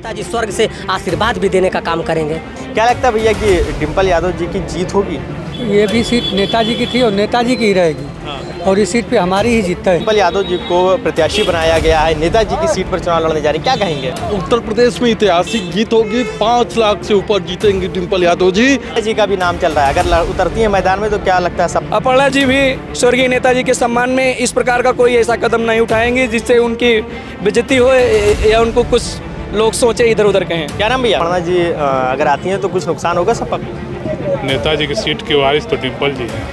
नेताजी स्वर्ग से आशीर्वाद भी देने का काम करेंगे। क्या लगता है भैया कि डिम्पल यादव जी की जीत होगी? ये भी सीट नेताजी की थी और नेताजी की ही रहेगी और इस सीट पे हमारी ही जीत है। डिम्पल यादव जी को प्रत्याशी बनाया गया है, नेताजी की सीट पर चुनाव लड़ने जा रहे हैं, क्या कहेंगे? उत्तर प्रदेश में ऐतिहासिक जीत होगी, 5 लाख से ऊपर जीतेंगे डिम्पल यादव जी। जी का भी नाम चल रहा है, अगर उतरती है मैदान में तो क्या लगता है सब? अपर्णा जी भी स्वर्गीय नेताजी के सम्मान में इस प्रकार का कोई ऐसा कदम नहीं उठाएंगे जिससे उनकी बेइज्जती हो या उनको कुछ लोग सोचे इधर उधर कहें। क्या नाम भैया? अपर्णा जी अगर आती हैं तो कुछ नुकसान होगा सब? नेताजी की सीट के वारिस तो डिम्पल जी हैं।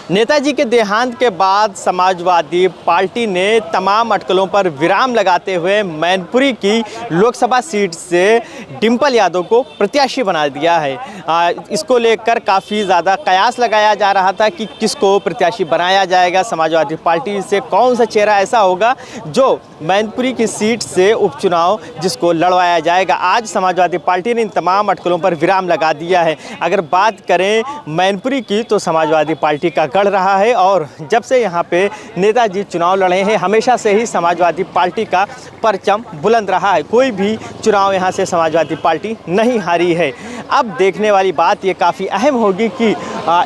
नेताजी के देहांत के बाद समाजवादी पार्टी ने तमाम अटकलों पर विराम लगाते हुए मैनपुरी की लोकसभा सीट से डिम्पल यादव को प्रत्याशी बना दिया है। इसको लेकर काफ़ी ज़्यादा कयास लगाया जा रहा था कि किसको प्रत्याशी बनाया जाएगा, समाजवादी पार्टी से कौन सा चेहरा ऐसा होगा जो मैनपुरी की सीट से उपचुनाव जिसको लड़वाया जाएगा। आज समाजवादी पार्टी ने इन तमाम अटकलों पर विराम लगा दिया है। अगर बात करें मैनपुरी की तो समाजवादी पार्टी का गढ़ रहा है और जब से यहाँ पे नेताजी चुनाव लड़े हैं हमेशा से ही समाजवादी पार्टी का परचम बुलंद रहा है। कोई भी चुनाव यहाँ से समाजवादी पार्टी नहीं हारी है। अब देखने वाली बात ये काफ़ी अहम होगी कि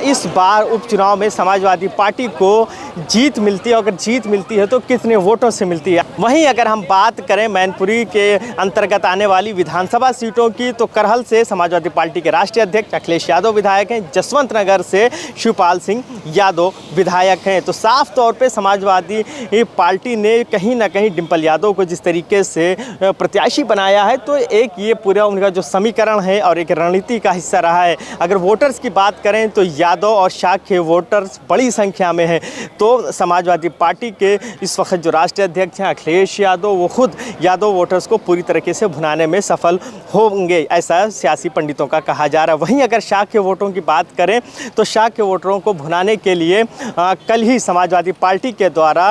इस बार उपचुनाव में समाजवादी पार्टी को जीत मिलती है, अगर जीत मिलती है तो कितने वोटों से मिलती है। वहीं अगर हम बात करें मैनपुरी के अंतर्गत आने वाली विधानसभा सीटों की तो करहल से समाजवादी पार्टी के राष्ट्रीय अध्यक्ष अखिलेश यादव विधायक हैं, जसवंत नगर से शिवपाल सिंह यादव विधायक हैं। तो साफ तौर पे समाजवादी पार्टी ने कहीं ना कहीं डिम्पल यादव को जिस तरीके से प्रत्याशी बनाया है तो एक ये पूरा उनका जो समीकरण है और एक रणनीति का हिस्सा रहा है। अगर वोटर्स की बात करें तो यादव और शाक्य वोटर्स बड़ी संख्या में हैं। तो समाजवादी पार्टी के इस वक्त जो राष्ट्रीय अध्यक्ष हैं अखिलेश यादव, वो खुद यादव वोटर्स को पूरी तरीके से भुनाने में सफल होंगे, ऐसा सियासी पंडितों का कहा जा रहा है। वहीं अगर शाक्य वोटरों की बात करें तो शाक्य वोटरों को भुनाने के लिए कल ही समाजवादी पार्टी के द्वारा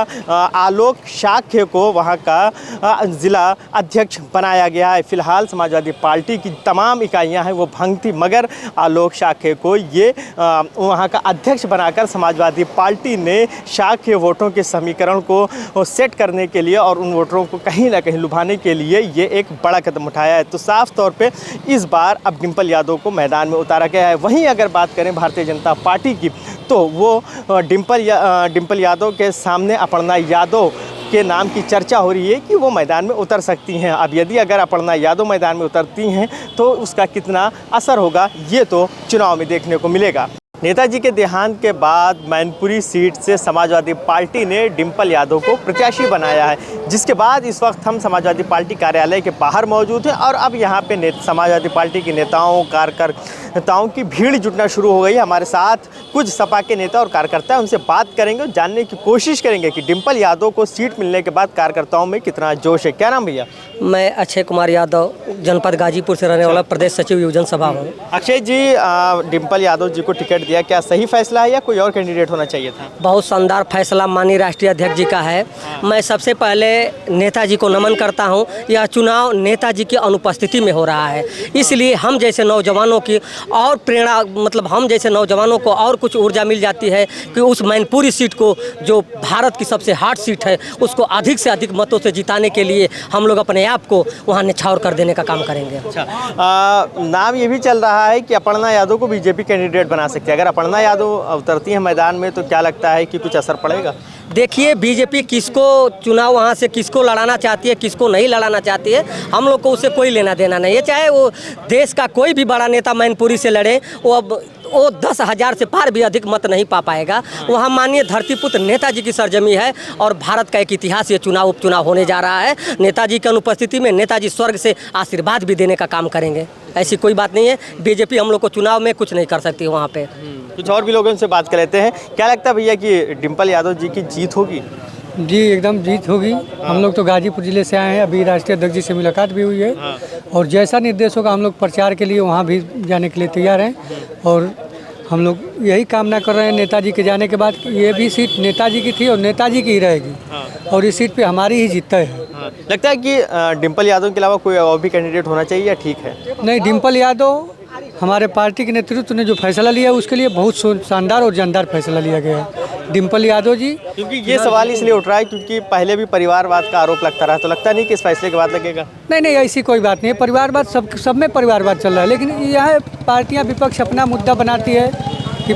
आलोक शाक्य को वहां का ज़िला अध्यक्ष बनाया गया है। फिलहाल समाजवादी पार्टी की तमाम इकाइयां हैं वो भंग थी, मगर आलोक शाक्य को ये वहां का अध्यक्ष बनाकर समाजवादी पार्टी ने शाक्य वोटों के समीकरण को सेट करने के लिए और उन वोटरों को कहीं ना कहीं लुभाने के लिए ये एक बड़ा कदम उठाया है। तो साफ तौर पे इस बार अब डिम्पल यादव को मैदान में उतारा गया है। वहीं अगर बात करें भारतीय जनता पार्टी की तो वो डिम्पल यादव के सामने अपर्णा यादव के नाम की चर्चा हो रही है कि वो मैदान में उतर सकती हैं। अब यदि अगर अपर्णा यादव मैदान में उतरती हैं तो उसका कितना असर होगा ये तो चुनाव में देखने को मिलेगा। नेताजी के देहांत के बाद मैनपुरी सीट से समाजवादी पार्टी ने डिम्पल यादव को प्रत्याशी बनाया है, जिसके बाद इस वक्त हम समाजवादी पार्टी कार्यालय के बाहर मौजूद हैं और अब यहाँ पे समाजवादी पार्टी के नेताओं कार्यकर्ताओं की भीड़ जुटना शुरू हो गई। हमारे साथ कुछ सपा के नेता और कार्यकर्ता हैं, उनसे बात करेंगे और जानने की कोशिश करेंगे कि डिम्पल यादव को सीट मिलने के बाद कार्यकर्ताओं में कितना जोश है। क्या नाम भैया? मैं अक्षय कुमार यादव, जनपद गाजीपुर से रहने वाला प्रदेश सचिव युवजन सभा हूँ। अक्षय जी, डिम्पल यादव जी को टिकट दिया, क्या सही फैसला है या कोई और कैंडिडेट होना चाहिए था? बहुत शानदार फैसला माननीय राष्ट्रीय अध्यक्ष जी का है। मैं सबसे पहले नेताजी को नमन करता हूं। यह चुनाव नेताजी की अनुपस्थिति में हो रहा है, इसलिए हम जैसे नौजवानों की और प्रेरणा, मतलब हम जैसे नौजवानों को और कुछ ऊर्जा मिल जाती है कि उस मैनपुरी सीट को, जो भारत की सबसे हार्ड सीट है, उसको अधिक से अधिक मतों से जिताने के लिए हम लोग अपने आप को वहाँ निछावर कर देने का काम करेंगे। अच्छा, नाम ये भी चल रहा है कि अपर्णा यादव को बीजेपी कैंडिडेट बना सकते हैं। अगर अपर्णा यादव उतरती है मैदान में तो क्या लगता है कि कुछ असर पड़ेगा? देखिए, बीजेपी किसको चुनाव वहाँ से किसको लड़ाना चाहती है, किसको नहीं लड़ाना चाहती है, हम लोग को उससे कोई लेना देना नहीं है। चाहे वो देश का कोई भी बड़ा नेता मैनपुरी से लड़े, वो 10,000 से पार भी अधिक मत नहीं पा पाएगा। वहाँ माननीय धरतीपुत्र नेताजी की सरजमी है और भारत का एक इतिहास ये चुनाव उपचुनाव होने जा रहा है। नेताजी की अनुपस्थिति में नेताजी स्वर्ग से आशीर्वाद भी देने का काम करेंगे, ऐसी कोई बात नहीं है। बीजेपी हम लोग को चुनाव में कुछ नहीं कर सकती वहाँ पे। कुछ और भी लोगों से बात कर लेते हैं। क्या लगता है भैया कि डिम्पल यादव जी की जीत होगी? जी एकदम जीत होगी। हम लोग तो गाजीपुर जिले से आए हैं, अभी राष्ट्रीय अध्यक्ष जी से मुलाकात भी हुई है और जैसा निर्देश होगा हम लोग प्रचार के लिए वहाँ भी जाने के लिए तैयार हैं और हम लोग यही कामना कर रहे हैं नेताजी के जाने के बाद ये भी सीट नेताजी की थी और नेताजी की ही रहेगी और इस सीट पे हमारी ही जीत है। लगता है कि डिम्पल यादव के अलावा कोई और भी कैंडिडेट होना चाहिए या ठीक है? नहीं, डिम्पल यादव हमारे पार्टी के नेतृत्व ने जो फैसला लिया उसके लिए बहुत शानदार और जानदार फैसला लिया गया है। डिम्पल यादव जी। क्योंकि ये सवाल इसलिए उठ रहा है क्योंकि पहले भी परिवारवाद का आरोप लगता रहा, तो लगता नहीं कि इस फैसले के बाद लगेगा? नहीं, ऐसी कोई बात नहीं है। परिवारवाद सब में परिवारवाद चल रहा है, लेकिन यह पार्टियां विपक्ष अपना मुद्दा बनाती है कि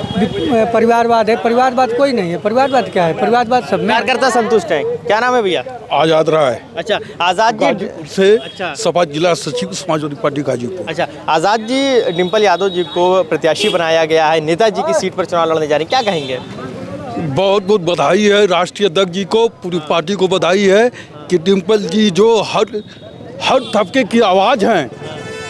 परिवारवाद है। परिवारवाद कोई नहीं है। परिवारवाद क्या है? परिवारवाद सब में। कार्यकर्ता संतुष्ट है। क्या नाम है भैया? आजाद राय अच्छा, आजाद जी गाजीपुर से अच्छा। सपा जिला सचिव समाजवादी पार्टी गाजीपुर। अच्छा, आजाद जी, डिम्पल यादव जी को प्रत्याशी बनाया गया है, नेताजी की सीट पर चुनाव लड़ने जा रहे हैं, क्या कहेंगे? बहुत बहुत बधाई है राष्ट्रीय अध्यक्ष जी को, पूरी पार्टी को बधाई है कि डिम्पल जी जो हर तबके की आवाज़ हैं,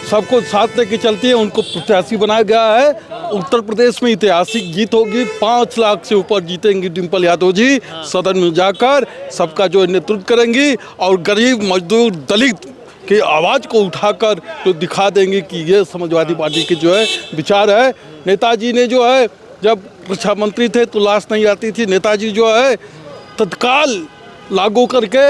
सबको साथ लेके चलती है, उनको प्रत्याशी बनाया गया है। उत्तर प्रदेश में ऐतिहासिक जीत होगी, 5 लाख से ऊपर जीतेंगी डिम्पल यादव जी। सदन में जाकर सबका जो नेतृत्व करेंगी और गरीब मजदूर दलित की आवाज़ को उठाकर जो दिखा देंगे कि ये समाजवादी पार्टी के जो है विचार है। नेताजी ने जो है जब रक्षा मंत्री थे तो लाश नहीं आती थी, नेताजी जो है तत्काल लागू करके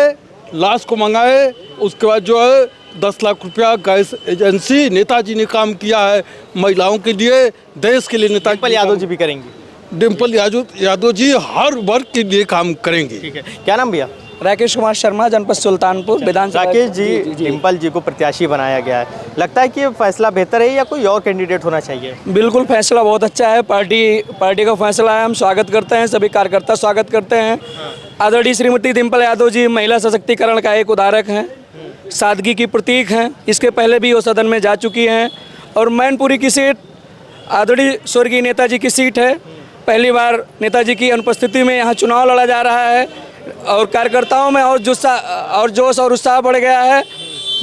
लाश को मंगाए। उसके बाद जो है 10 लाख रुपया गैस एजेंसी, नेताजी ने काम किया है महिलाओं के लिए, देश के लिए। नेताजी डिम्पल यादव जी भी करेंगे? डिम्पल यादव जी हर वर्ग के लिए काम करेंगे। ठीक है, क्या नाम भैया? राकेश कुमार शर्मा, जनपद सुल्तानपुर विधानसभा। राकेश जी, डिम्पल जी को प्रत्याशी बनाया गया है, लगता है कि ये फैसला बेहतर है या कोई और कैंडिडेट होना चाहिए? बिल्कुल, फैसला बहुत अच्छा है। पार्टी का फैसला है, हम स्वागत करते हैं, सभी कार्यकर्ता स्वागत करते हैं। आदरणीय श्रीमती डिम्पल यादव जी महिला सशक्तिकरण का एक उदाहरक हैं, सादगी की प्रतीक हैं। इसके पहले भी वो सदन में जा चुकी हैं और मैनपुरी की सीट आदरणीय स्वर्गीय नेताजी की सीट है। पहली बार नेताजी की अनुपस्थिति में यहाँ चुनाव लड़ा जा रहा है और कार्यकर्ताओं में और जोश और उत्साह बढ़ गया है।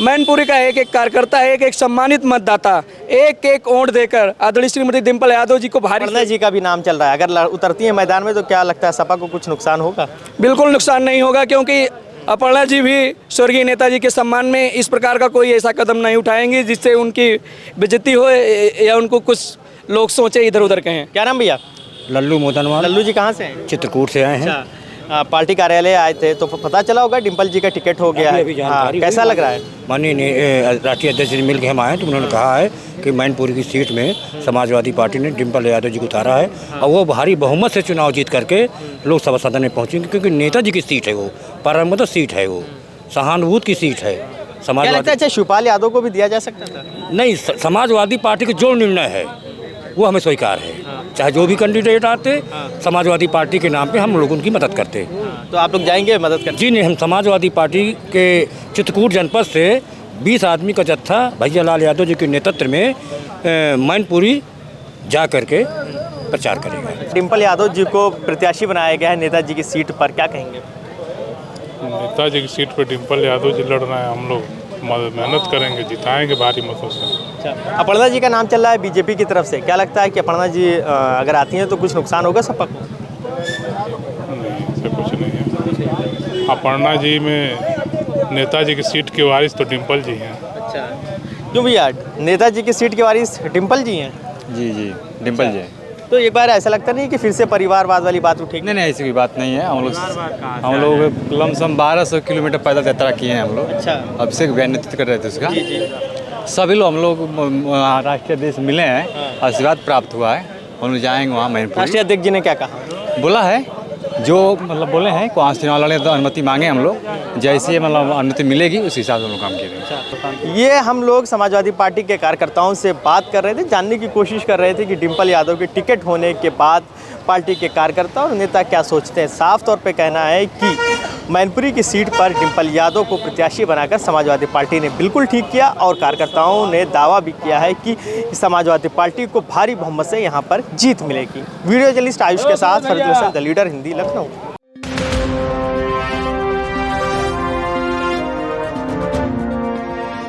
मैनपुरी का एक कार्यकर्ता, एक सम्मानित मतदाता एक वोट देकर आदरणीय श्रीमती डिम्पल यादव जी को भारी। अपर्णा जी का भी नाम चल रहा है, अगर उतरती है मैदान में तो क्या लगता है सपा को कुछ नुकसान होगा? बिल्कुल नुकसान नहीं होगा, क्योंकि अपर्णा जी भी स्वर्गीय नेताजी के सम्मान में इस प्रकार का कोई ऐसा कदम नहीं उठाएंगे जिससे उनकी बेइज्जती हो या उनको कुछ लोग सोचे इधर उधर कहें। क्या नाम भैया? लल्लू मोदनवाल। लल्लू जी कहाँ से हैं? चित्रकूट से आए हैं। अच्छा, पार्टी कार्यालय आए थे तो पता चला होगा डिम्पल जी का टिकट हो गया है। हाँ, कैसा लग रहा है? माननीय राष्ट्रीय अध्यक्ष से मिल के हम आए तो उन्होंने कहा है कि मैनपुरी की सीट में समाजवादी पार्टी ने डिम्पल यादव जी को उतारा है और वो भारी बहुमत से चुनाव जीत करके लोकसभा सदन में पहुँचेंगे, क्योंकि नेताजी की सीट है, वो पारंपरिक सीट है, वो सहानुभूति की सीट है। समाजवादी। अच्छा, शिवपाल यादव को भी दिया जा सकता था? नहीं, समाजवादी पार्टी का जो निर्णय है वो हमें स्वीकार है। चाहे जो भी कैंडिडेट आते, समाजवादी पार्टी के नाम पे हम लोग उनकी मदद करते। तो आप लोग जाएंगे मदद करने? जी नहीं, हम समाजवादी पार्टी के चित्रकूट जनपद से 20 आदमी का जत्था भैया लाल यादव जी के नेतृत्व में मैनपुरी जा करके प्रचार करेगा। डिम्पल यादव जी को प्रत्याशी बनाया गया है नेताजी की सीट पर, क्या कहेंगे? नेताजी की सीट पर डिम्पल यादव जी लड़ रहे हैं, हम लोग मेहनत करेंगे, जिताएंगे भारी मतों से। अच्छा, अपर्णा जी का नाम चल रहा है बीजेपी की तरफ से, क्या लगता है कि अपर्णा जी अगर आती हैं तो कुछ नुकसान होगा सपा को? नहीं, ऐसा कुछ नहीं है। अपर्णा जी में नेताजी की सीट के वारिस तो डिम्पल जी हैं। अच्छा, क्यों भैया नेताजी की सीट के वारिस डिम्पल जी हैं? जी डिम्पल जी। तो एक बार ऐसा लगता नहीं कि फिर से परिवारवाद वाली बात उठेगी? नहीं, ऐसी कोई बात नहीं है। हम लोग लमसम 1200 किलोमीटर पैदल यात्रा किए हैं हम लोग। अच्छा, अभिषेक भाई नेतृत्व कर रहे थे उसका। जी। सभी लोग हम लोग राष्ट्रीय अध्यक्ष मिले हैं, आशीर्वाद प्राप्त हुआ है, हम लोग जाएंगे वहाँ मैनपुरी। राष्ट्रीय अध्यक्ष जी ने क्या कहा? बोला है जो मतलब बोले हैं वहाँ से चुनाव लड़ने तो अनुमति मांगे हम लोग, जैसे मतलब अनुमति मिलेगी उस हिसाब से हम लोग काम किए। ये हम लोग समाजवादी पार्टी के कार्यकर्ताओं से बात कर रहे थे, जानने की कोशिश कर रहे थे कि डिम्पल यादव के टिकट होने के बाद पार्टी के कार्यकर्ता और नेता क्या सोचते हैं। साफ तौर पे कहना है कि मैनपुरी की सीट पर डिम्पल यादव को प्रत्याशी बनाकर समाजवादी पार्टी ने बिल्कुल ठीक किया और कार्यकर्ताओं ने दावा भी किया है कि समाजवादी पार्टी को भारी बहुमत से यहाँ पर जीत मिलेगी। वीडियो जर्नलिस्ट आयुष के साथ फरीद हसन, द लीडर हिंदी, लखनऊ।